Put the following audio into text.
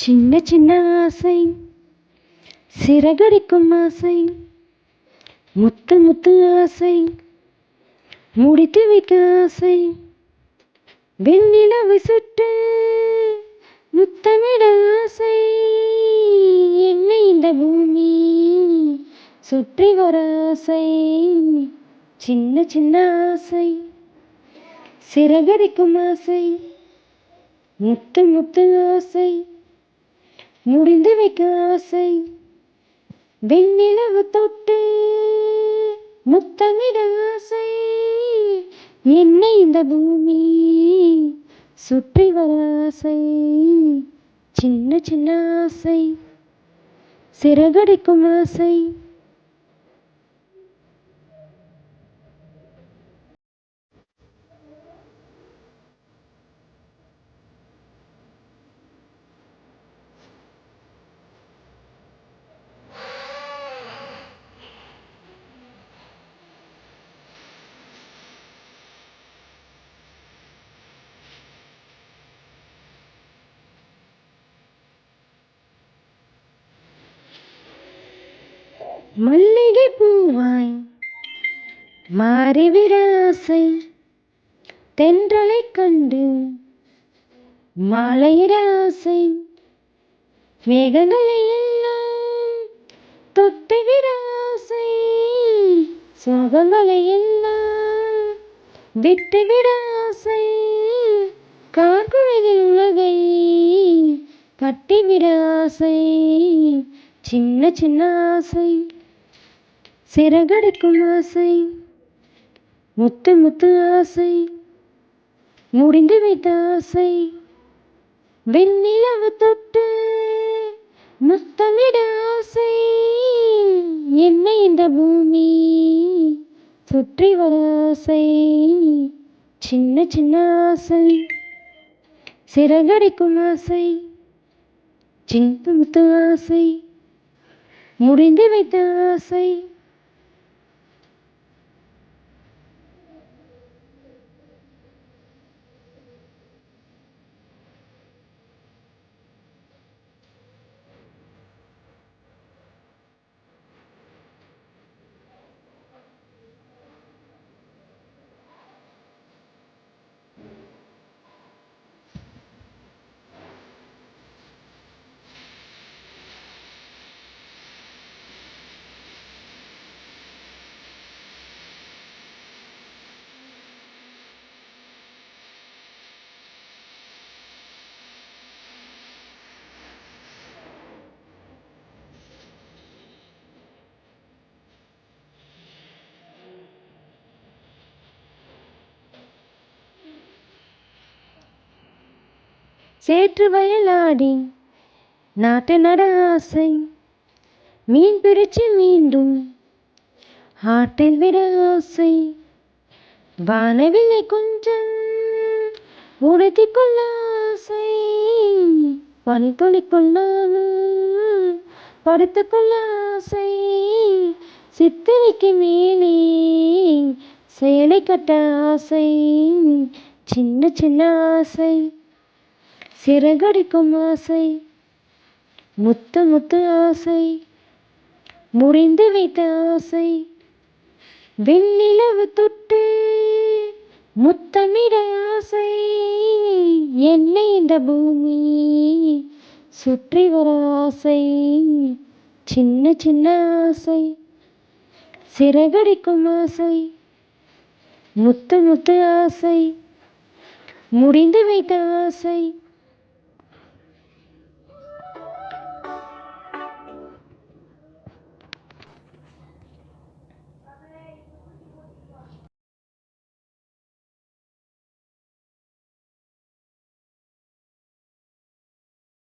சின்ன சின்ன ஆசை, சிறகடிக்கும் ஆசை, முத்து முத்து ஆசை, முடித்து வைக்க ஆசை, வெண்ணிலவு சுட்டு முத்தமிட ஆசை, என்னை இந்த பூமி சுற்றி வர ஆசை. சின்ன சின்ன ஆசை, சிறகடிக்கும் ஆசை, முத்து முத்து ஆசை, முடிந்து வைக்க ஆசை, வெண்ணிலவு தொட்டு முத்தமிட ஆசை, என்னை இந்த பூமி சுற்றி வர ஆசை. சின்ன சின்ன ஆசை, சிறகடிக்கும் ஆசை. மல்லிகை பூவாய் மாறிவிட ஆசை, தென்றலை கண்டு மாலையிட ஆசை, மேகங்களை எல்லாம் தொட்டுவிட ஆசை, சோகங்களை எல்லாம் விட்டுவிட ஆசை, கார்குழலில் உலகை கட்டிவிட ஆசை. சின்ன சின்ன ஆசை, சிறகடிக்கும் ஆசை, முத்து முத்து ஆசை, முடிந்து வைத்த ஆசை, வெண்ணிலவு தொட்டு முத்தமிட ஆசை, என்னை இந்த பூமி சுற்றி வர ஆசை. சின்ன சின்ன ஆசை, சிறகடிக்கும் ஆசை, சின்ன முத்து ஆசை, முடிந்து வைத்த ஆசை. சேற்று வயலாடி நாட்டு நட ஆசை, மீன் பிடிச்சு மீண்டும் ஆற்றில் விட ஆசை, வானவில்லை கொஞ்சம் உடுத்திக் கொள்ள ஆசை, பனித்துளி கொள்ளாமல் படுத்துக்கொள்ள ஆசை, சித்திரைக்கு மேலே சேலை கட்ட ஆசை. சின்ன சின்ன ஆசை, சிறகடிக்கும் ஆசை, முத்து முத்து ஆசை, முடிந்து வைத்த ஆசை, வெண்ணிலவு தொட்டு முத்தமிட ஆசை, என்னை இந்த பூமி சுற்றி வர ஆசை. சின்ன சின்ன ஆசை, சிறகடிக்கும் ஆசை, முத்து முத்து ஆசை, முடிந்து வைத்த ஆசை.